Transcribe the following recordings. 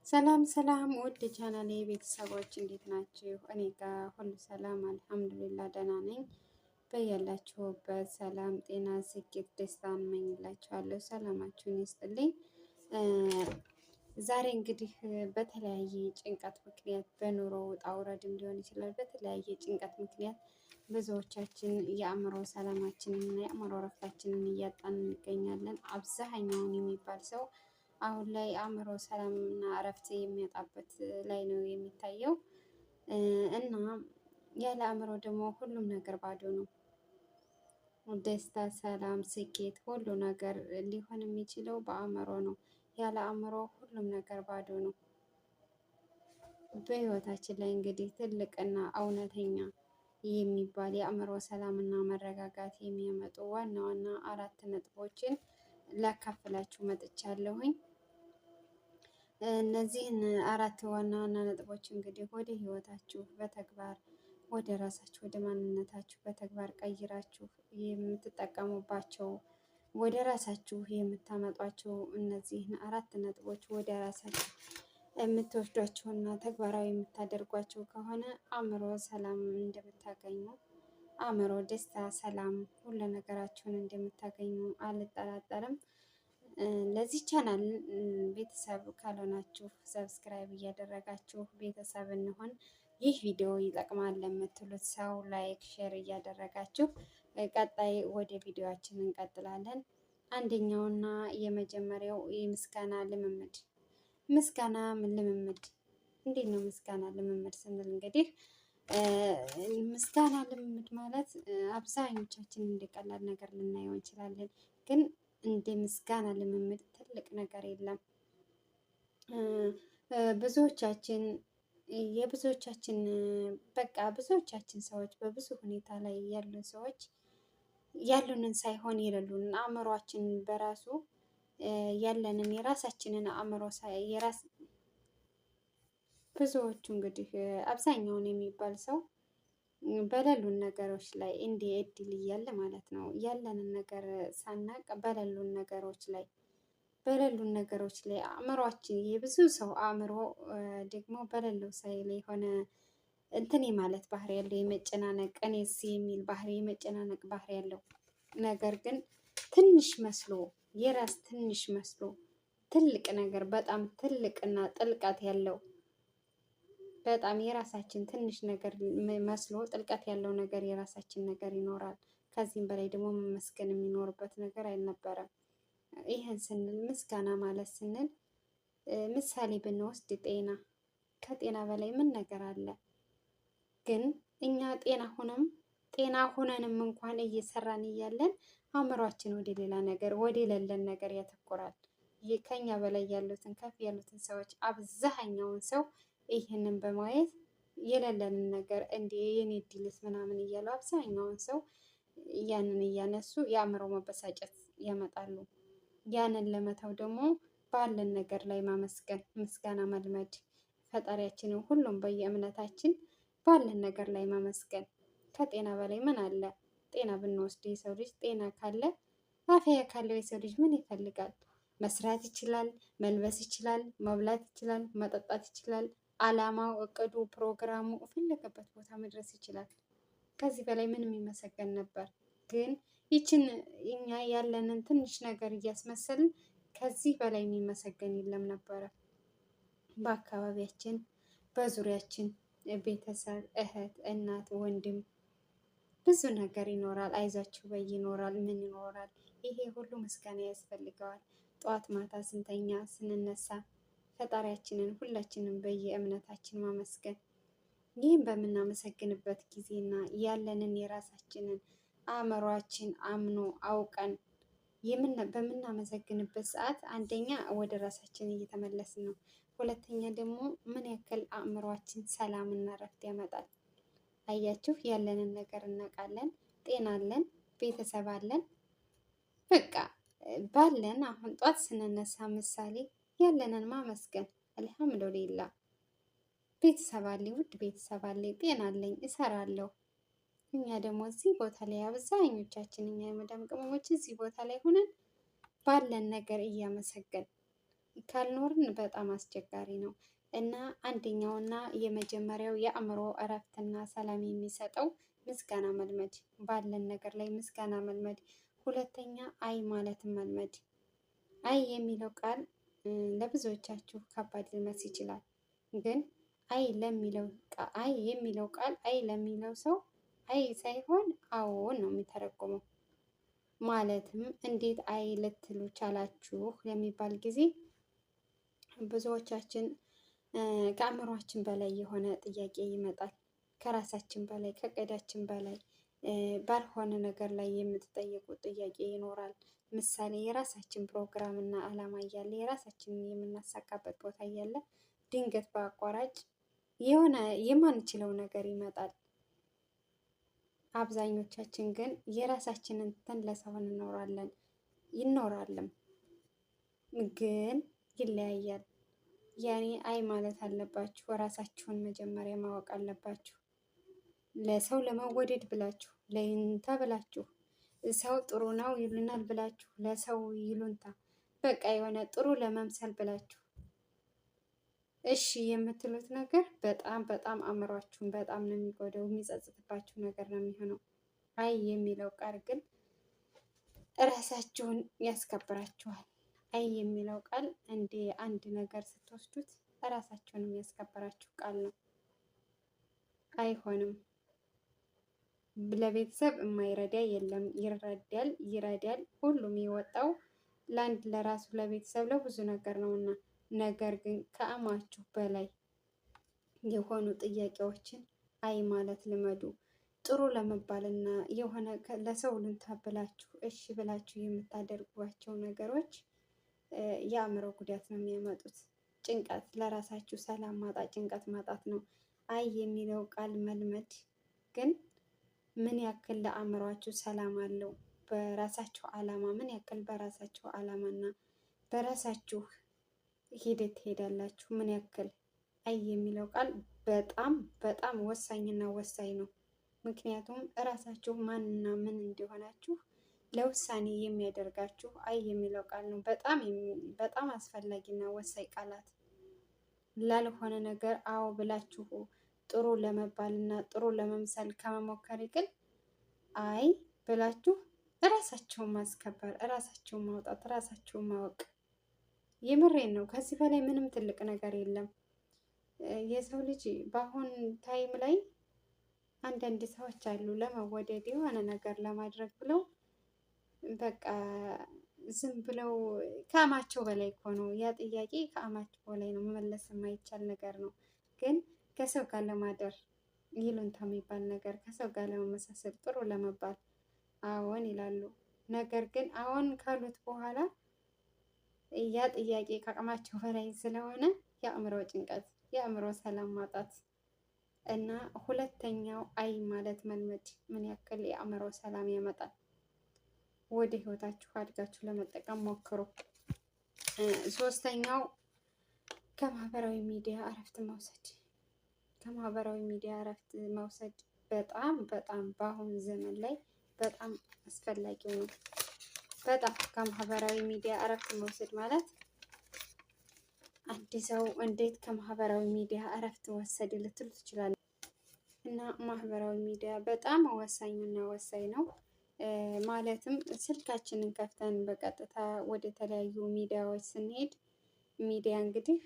ሰላም ሰላም ውድ ቻናሌ ቤተሰቦች እንዴት ናችሁ? እኔ ጋር ሁሉ ሰላም አልሐምዱሊላህ ደህና ነኝ። በያላችሁበት ሰላም፣ ጤና፣ ስኬት፣ ደስታን እመኝላችኋለሁ። ሰላማችሁን ይስጥልኝ። ዛሬ እንግዲህ በተለያየ ጭንቀት ምክንያት በኑሮ ውጣ ውረድም ሊሆን ይችላል። በተለያየ ጭንቀት ምክንያት ብዙዎቻችን የአእምሮ ሰላማችንን እና የአእምሮ እረፍታችንን እያጣን እንገኛለን። አብዛኛውን የሚባል ሰው አሁን ላይ አእምሮ ሰላምና እረፍት የሚያጣበት ላይ ነው የሚታየው እና ያለ አእምሮ ደግሞ ሁሉም ነገር ባዶ ነው። ደስታ፣ ሰላም፣ ስኬት ሁሉ ነገር ሊሆን የሚችለው በአእምሮ ነው። ያለ አእምሮ ሁሉም ነገር ባዶ ነው። በህይወታችን ላይ እንግዲህ ትልቅና እውነተኛ የሚባል የአእምሮ ሰላምና መረጋጋት የሚያመጡ ዋና ዋና አራት ነጥቦችን ላካፍላችሁ መጥቻለሁኝ። እነዚህን አራት ዋና ዋና ነጥቦች እንግዲህ ወደ ህይወታችሁ በተግባር ወደ ራሳችሁ ወደ ማንነታችሁ በተግባር ቀይራችሁ የምትጠቀሙባቸው ወደ ራሳችሁ የምታመጧቸው እነዚህን አራት ነጥቦች ወደ ራሳችሁ የምትወስዷቸውና ተግባራዊ የምታደርጓቸው ከሆነ አእምሮ ሰላም እንደምታገኙ፣ አእምሮ ደስታ፣ ሰላም ሁሉ ነገራችሁን እንደምታገኙ አልጠራጠርም። ለዚህ ቻናል ቤተሰብ ካልሆናችሁ ሰብስክራይብ እያደረጋችሁ ቤተሰብ እንሆን። ይህ ቪዲዮ ይጠቅማል ለምትሉት ሰው ላይክ፣ ሼር እያደረጋችሁ ቀጣይ ወደ ቪዲዮአችን እንቀጥላለን። አንደኛውና የመጀመሪያው የምስጋና ልምምድ። ምስጋና ልምምድ እንዴት ነው? ምስጋና ልምምድ ስንል እንግዲህ ምስጋና ልምምድ ማለት አብዛኞቻችን እንደ ቀላል ነገር ልናየው እንችላለን፣ ግን እንደ ምስጋና ልምምድ ትልቅ ነገር የለም። ብዙዎቻችን በቃ ብዙዎቻችን ሰዎች በብዙ ሁኔታ ላይ ያሉን ሰዎች ያሉንን ሳይሆን የሌሉንን አእምሯችን በራሱ ያለንን የራሳችንን አእምሮ ብዙዎቹ እንግዲህ አብዛኛውን የሚባል ሰው በሌሉን ነገሮች ላይ እንዲህ እድል እያለ ማለት ነው ያለንን ነገር ሳናቅ በሌሉን ነገሮች ላይ አእምሯችን የብዙ ሰው አእምሮ ደግሞ በሌለው ሳይ ላይ የሆነ እንትን ማለት ባህሪ ያለው የመጨናነቅ እኔስ የሚል ባህሪ የመጨናነቅ ባህሪ ያለው ነገር ግን ትንሽ መስሎ የራስ ትንሽ መስሎ ትልቅ ነገር በጣም ትልቅና ጥልቀት ያለው በጣም የራሳችን ትንሽ ነገር መስሎ ጥልቀት ያለው ነገር የራሳችን ነገር ይኖራል። ከዚህም በላይ ደግሞ መመስገን የሚኖርበት ነገር አይነበረም። ይህን ስንል ምስጋና ማለት ስንል ምሳሌ ብንወስድ ጤና፣ ከጤና በላይ ምን ነገር አለ? ግን እኛ ጤና ሆነንም እንኳን እየሰራን እያለን አእምሯችን ወደ ሌላ ነገር ወደ ሌለን ነገር ያተኮራል። ከኛ በላይ ያሉትን ከፍ ያሉትን ሰዎች አብዛኛውን ሰው ይህንን በማየት የሌለንን ነገር እንደ የኔ ድልስ ምናምን እያሉ አብዛኛውን ሰው ያንን እያነሱ የአእምሮ መበሳጨት ያመጣሉ። ያንን ለመተው ደግሞ ባለን ነገር ላይ ማመስገን፣ ምስጋና መልመድ፣ ፈጣሪያችንን ሁሉም በየእምነታችን ባለን ነገር ላይ ማመስገን። ከጤና በላይ ምን አለ? ጤና ብንወስድ የሰው ልጅ ጤና ካለ አፍያ ካለው የሰው ልጅ ምን ይፈልጋል? መስራት ይችላል፣ መልበስ ይችላል፣ መብላት ይችላል፣ መጠጣት ይችላል። አላማው፣ እቅዱ፣ ፕሮግራሙ ፈለገበት ቦታ መድረስ ይችላል። ከዚህ በላይ ምን የሚመሰገን ነበር? ግን ይችን እኛ ያለንን ትንሽ ነገር እያስመሰልን ከዚህ በላይ የሚመሰገን የለም ነበረ። በአካባቢያችን በዙሪያችን ቤተሰብ፣ እህት፣ እናት፣ ወንድም ብዙ ነገር ይኖራል። አይዛችሁ በይ ይኖራል። ምን ይኖራል? ይሄ ሁሉ ምስጋና ያስፈልገዋል። ጠዋት ማታ ስንተኛ ስንነሳ ፈጣሪያችንን ሁላችንም በየእምነታችን ማመስገን። ይህም በምናመሰግንበት ጊዜና ያለንን የራሳችንን አእምሯችን አምኖ አውቀን በምናመሰግንበት ሰዓት አንደኛ ወደ ራሳችን እየተመለስን ነው። ሁለተኛ ደግሞ ምን ያክል አእምሯችን ሰላምና እረፍት ያመጣል። አያችሁ፣ ያለንን ነገር እናውቃለን። ጤና አለን፣ ቤተሰብ አለን። በቃ ባለን አሁን ጧት ስንነሳ ምሳሌ ያለንን ማመስገን አልሐምዱሊላ። ቤተሰብ አለኝ፣ ውድ ቤተሰብ አለኝ፣ ጤና አለኝ፣ እሰራለሁ። እኛ ደግሞ እዚህ ቦታ ላይ አብዛኞቻችን እኛ የመዳም ቅመሞች እዚህ ቦታ ላይ ሆነን ባለን ነገር እያመሰገን ካልኖርን በጣም አስቸጋሪ ነው እና አንደኛውና የመጀመሪያው የአእምሮ እረፍትና ሰላም የሚሰጠው ምስጋና መልመድ፣ ባለን ነገር ላይ ምስጋና መልመድ። ሁለተኛ አይ ማለትን መልመድ። አይ የሚለው ቃል ለብዙዎቻችሁ ከባድ ሊመስል ይችላል። ግን አይ የሚለው ቃል አይ ለሚለው ሰው አይ ሳይሆን አዎን ነው የሚተረጉመው። ማለትም እንዴት አይ ልትሉ ቻላችሁ የሚባል ጊዜ ብዙዎቻችን ከአእምሯችን በላይ የሆነ ጥያቄ ይመጣል። ከራሳችን በላይ ከቀዳችን በላይ ባልሆነ ነገር ላይ የምትጠየቁት ጥያቄ ይኖራል። ምሳሌ የራሳችን ፕሮግራም እና አላማ እያለ የራሳችንን የምናሳካበት ቦታ እያለ ድንገት በአቋራጭ የሆነ የማንችለው ነገር ይመጣል። አብዛኞቻችን ግን የራሳችንን ትተን ለሰው ይኖራልም ግን ይለያያል። ያኔ አይ ማለት አለባችሁ። ራሳችሁን መጀመሪያ ማወቅ አለባችሁ። ለሰው ለመወደድ ብላችሁ ለይሉንታ ብላችሁ ሰው ጥሩ ነው ይሉናል ብላችሁ ለሰው ይሉንታ በቃ የሆነ ጥሩ ለመምሰል ብላችሁ እሺ የምትሉት ነገር በጣም በጣም አእምሯችሁን በጣም ነው የሚጎዳው፣ የሚጸጽትባችሁ ነገር ነው የሚሆነው። አይ የሚለው ቃል ግን እራሳችሁን ያስከብራችኋል። አይ የሚለው ቃል እንደ አንድ ነገር ስትወስዱት እራሳችሁን የሚያስከብራችሁ ቃል ነው። አይሆንም። ለቤተሰብ የማይረዳ የለም። ይረዳል። ሁሉም የወጣው ለአንድ ለራሱ ለቤተሰብ ለብዙ ነገር ነውና፣ ነገር ግን ከአቅማችሁ በላይ የሆኑ ጥያቄዎችን አይ ማለት ልመዱ። ጥሩ ለመባልና የሆነ ለሰው ልንታ ብላችሁ እሺ ብላችሁ የምታደርጓቸው ነገሮች የአእምሮ ጉዳት ነው የሚያመጡት። ጭንቀት፣ ለራሳችሁ ሰላም ማጣት፣ ጭንቀት ማጣት ነው። አይ የሚለው ቃል መልመድ ግን ምን ያክል ለአእምሯችሁ ሰላም አለው? በራሳችሁ አላማ ምን ያክል በራሳችሁ አላማና በራሳችሁ ሂደት ትሄዳላችሁ? ምን ያክል አይ የሚለው ቃል በጣም በጣም ወሳኝና ወሳኝ ነው። ምክንያቱም እራሳችሁ ማንና ምን እንደሆናችሁ ለውሳኔ የሚያደርጋችሁ አይ የሚለው ቃል ነው። በጣም አስፈላጊና ወሳኝ ቃላት። ላልሆነ ነገር አዎ ብላችሁ ጥሩ ለመባል እና ጥሩ ለመምሰል ከመሞከር ይቅል አይ ብላችሁ እራሳቸውን ማስከበር፣ እራሳቸውን ማውጣት፣ እራሳቸውን ማወቅ። የምሬን ነው። ከዚህ በላይ ምንም ትልቅ ነገር የለም። የሰው ልጅ በአሁን ታይም ላይ አንዳንድ ሰዎች አሉ ለመወደድ የሆነ ነገር ለማድረግ ብለው በቃ ዝም ብለው ከአማቸው በላይ እኮ ነው ያ ጥያቄ፣ ከአማቸው በላይ ነው። መመለስ የማይቻል ነገር ነው። ግን ከሰው ጋር ለማደር ይሉንታ የሚባል ነገር፣ ከሰው ጋር ለመመሳሰል፣ ጥሩ ለመባል አዎን ይላሉ። ነገር ግን አዎን ካሉት በኋላ ያ ጥያቄ ከአቅማቸው በላይ ስለሆነ የአእምሮ ጭንቀት፣ የአእምሮ ሰላም ማጣት እና ሁለተኛው አይ ማለት መልመድ ምን ያክል የአእምሮ ሰላም ያመጣል። ወደ ህይወታችሁ አድጋችሁ ለመጠቀም ሞክሩ። ሶስተኛው ከማህበራዊ ሚዲያ እረፍት መውሰድ። ከማህበራዊ ሚዲያ እረፍት መውሰድ በጣም በጣም በአሁኑ ዘመን ላይ በጣም አስፈላጊው ነው። በጣም ከማህበራዊ ሚዲያ እረፍት መውሰድ ማለት አንድ ሰው እንዴት ከማህበራዊ ሚዲያ እረፍት ወሰድ ልትሉ ትችላለ። እና ማህበራዊ ሚዲያ በጣም ወሳኝና ወሳኝ ነው። ማለትም ስልካችንን ከፍተን በቀጥታ ወደ ተለያዩ ሚዲያዎች ስንሄድ ሚዲያ እንግዲህ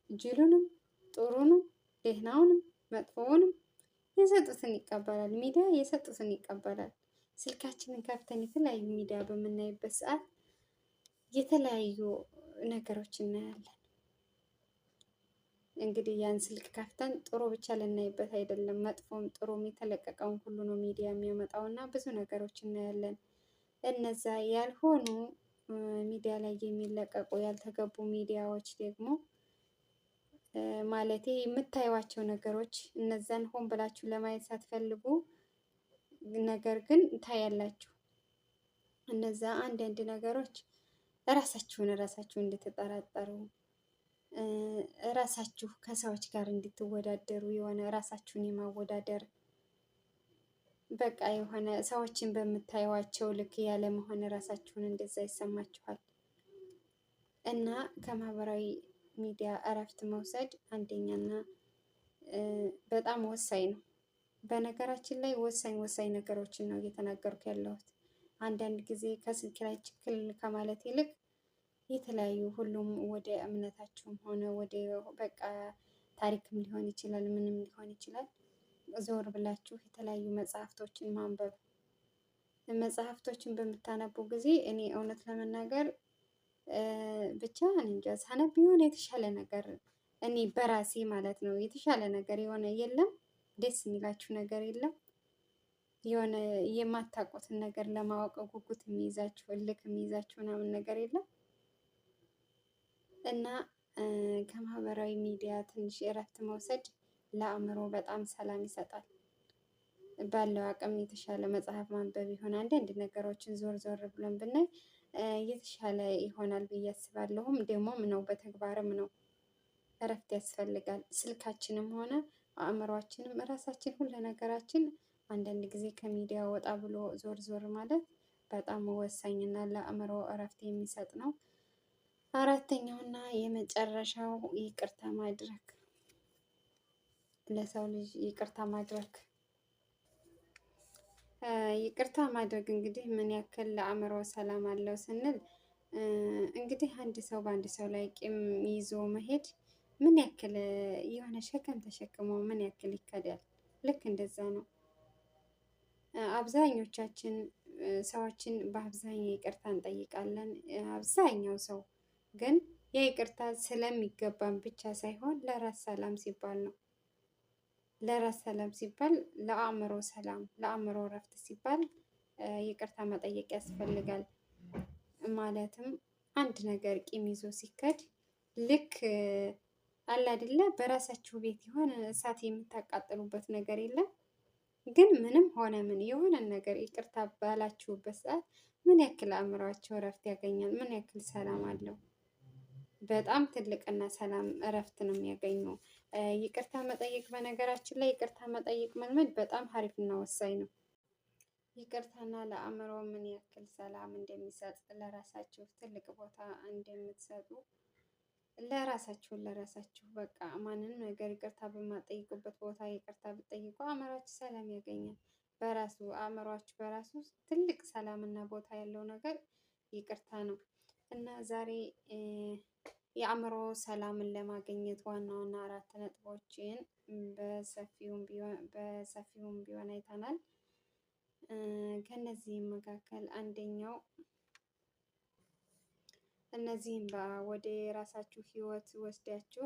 ጅሉንም ጥሩንም ደህናውንም መጥፎውንም የሰጡትን ይቀበላል። ሚዲያ የሰጡትን ይቀበላል። ስልካችንን ከፍተን የተለያዩ ሚዲያ በምናይበት ሰዓት የተለያዩ ነገሮች እናያለን። እንግዲህ ያን ስልክ ከፍተን ጥሩ ብቻ ልናይበት አይደለም፣ መጥፎም ጥሩም የተለቀቀውን ሁሉ ነው ሚዲያ የሚያመጣው እና ብዙ ነገሮች እናያለን። እነዛ ያልሆኑ ሚዲያ ላይ የሚለቀቁ ያልተገቡ ሚዲያዎች ደግሞ ማለቴ የምታዩዋቸው ነገሮች እነዛን ሆን ብላችሁ ለማየት ሳትፈልጉ ነገር ግን ታያላችሁ። እነዛ አንዳንድ ነገሮች ራሳችሁን እንድትጠራጠሩ፣ ራሳችሁ ከሰዎች ጋር እንድትወዳደሩ፣ የሆነ ራሳችሁን የማወዳደር በቃ የሆነ ሰዎችን በምታዩዋቸው ልክ ያለ መሆን ራሳችሁን እንደዛ ይሰማችኋል። እና ከማህበራዊ ሚዲያ እረፍት መውሰድ አንደኛና በጣም ወሳኝ ነው። በነገራችን ላይ ወሳኝ ወሳኝ ነገሮችን ነው እየተናገርኩ ያለሁት። አንዳንድ ጊዜ ከስልክ ላይ ችክል ከማለት ይልቅ የተለያዩ ሁሉም ወደ እምነታችሁም ሆነ ወደ በቃ ታሪክም ሊሆን ይችላል፣ ምንም ሊሆን ይችላል፣ ዞር ብላችሁ የተለያዩ መጽሐፍቶችን ማንበብ። መጽሐፍቶችን በምታነቡ ጊዜ እኔ እውነት ለመናገር ብቻ እንጃ ሳነብ የሆነ የተሻለ ነገር እኔ በራሴ ማለት ነው የተሻለ ነገር የሆነ የለም ደስ የሚላችሁ ነገር የለም የሆነ የማታውቁትን ነገር ለማወቅ ጉጉት የሚይዛችሁ እልክ የሚይዛችሁ ምናምን ነገር የለም እና ከማህበራዊ ሚዲያ ትንሽ እረፍት መውሰድ ለአእምሮ በጣም ሰላም ይሰጣል። ባለው አቅም የተሻለ መጽሐፍ ማንበብ ይሆን አንዳንድ ነገሮችን ዞር ዞር ብለን ብናይ የተሻለ ይሆናል ብዬ አስባለሁም። ደግሞም ነው በተግባርም ነው። እረፍት ያስፈልጋል። ስልካችንም ሆነ አእምሯችንም እራሳችን ሁሉ ነገራችን አንዳንድ ጊዜ ከሚዲያ ወጣ ብሎ ዞር ዞር ማለት በጣም ወሳኝና ለአእምሮ እረፍት የሚሰጥ ነው። አራተኛውና የመጨረሻው ይቅርታ ማድረግ። ለሰው ልጅ ይቅርታ ማድረግ ይቅርታ ማድረግ እንግዲህ ምን ያክል ለአእምሮ ሰላም አለው ስንል እንግዲህ አንድ ሰው በአንድ ሰው ላይ ቂም ይዞ መሄድ ምን ያክል የሆነ ሸክም ተሸክሞ ምን ያክል ይከዳል። ልክ እንደዛ ነው። አብዛኞቻችን ሰዎችን በአብዛኛው ይቅርታ እንጠይቃለን። አብዛኛው ሰው ግን የይቅርታ ስለሚገባን ብቻ ሳይሆን ለራስ ሰላም ሲባል ነው። ለራስ ሰላም ሲባል ለአእምሮ ሰላም ለአእምሮ እረፍት ሲባል ይቅርታ መጠየቅ ያስፈልጋል። ማለትም አንድ ነገር ቂም ይዞ ሲከድ ልክ አለ አይደለ በራሳችሁ ቤት የሆነ እሳት የምታቃጥሉበት ነገር የለም። ግን ምንም ሆነ ምን የሆነን ነገር ይቅርታ ባላችሁበት ሰዓት ምን ያክል አእምሯቸው እረፍት ያገኛል፣ ምን ያክል ሰላም አለው። በጣም ትልቅና ሰላም እረፍት ነው የሚያገኘው። ይቅርታ መጠየቅ በነገራችን ላይ ይቅርታ መጠየቅ መልመድ በጣም አሪፍና ወሳኝ ነው። ይቅርታና ለአእምሮ ምን ያክል ሰላም እንደሚሰጥ ለራሳችሁ ትልቅ ቦታ እንደምትሰጡ ለራሳችሁ በቃ ማንንም ነገር ይቅርታ በማጠይቁበት ቦታ ይቅርታ ብትጠይቁ አእምሯችሁ ሰላም ያገኛል። በራሱ አእምሯችሁ በራሱ ትልቅ ሰላምና ቦታ ያለው ነገር ይቅርታ ነው እና ዛሬ የአእምሮ ሰላምን ለማግኘት ዋና ዋና 4 ነጥቦችን በሰፊውም ቢሆን አይተናል። ከነዚህም መካከል አንደኛው እነዚህም ወደ ራሳችሁ ህይወት ወስዳችሁ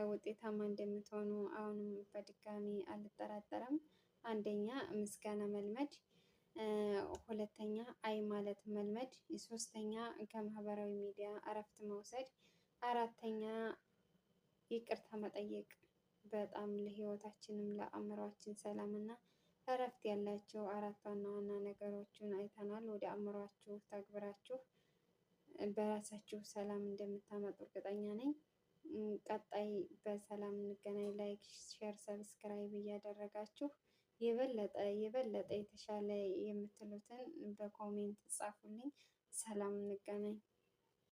ውጤታማ እንደምትሆኑ አሁንም በድጋሚ አልጠራጠርም። አንደኛ ምስጋና መልመድ፣ ሁለተኛ አይ ማለት መልመድ፣ ሶስተኛ ከማህበራዊ ሚዲያ እረፍት መውሰድ፣ አራተኛ ይቅርታ መጠየቅ። በጣም ለህይወታችንም ለአእምሯችን ሰላም እና እረፍት ያላቸው 4 ዋና ዋና ነገሮችን አይተናል። ወደ አእምሯችሁ ተግብራችሁ በራሳችሁ ሰላም እንደምታመጡ እርግጠኛ ነኝ። ቀጣይ በሰላም እንገናኝ። ላይክ፣ ሼር፣ ሰብስክራይብ እያደረጋችሁ የበለጠ የተሻለ የምትሉትን በኮሜንት ጻፉልኝ። ሰላም እንገናኝ።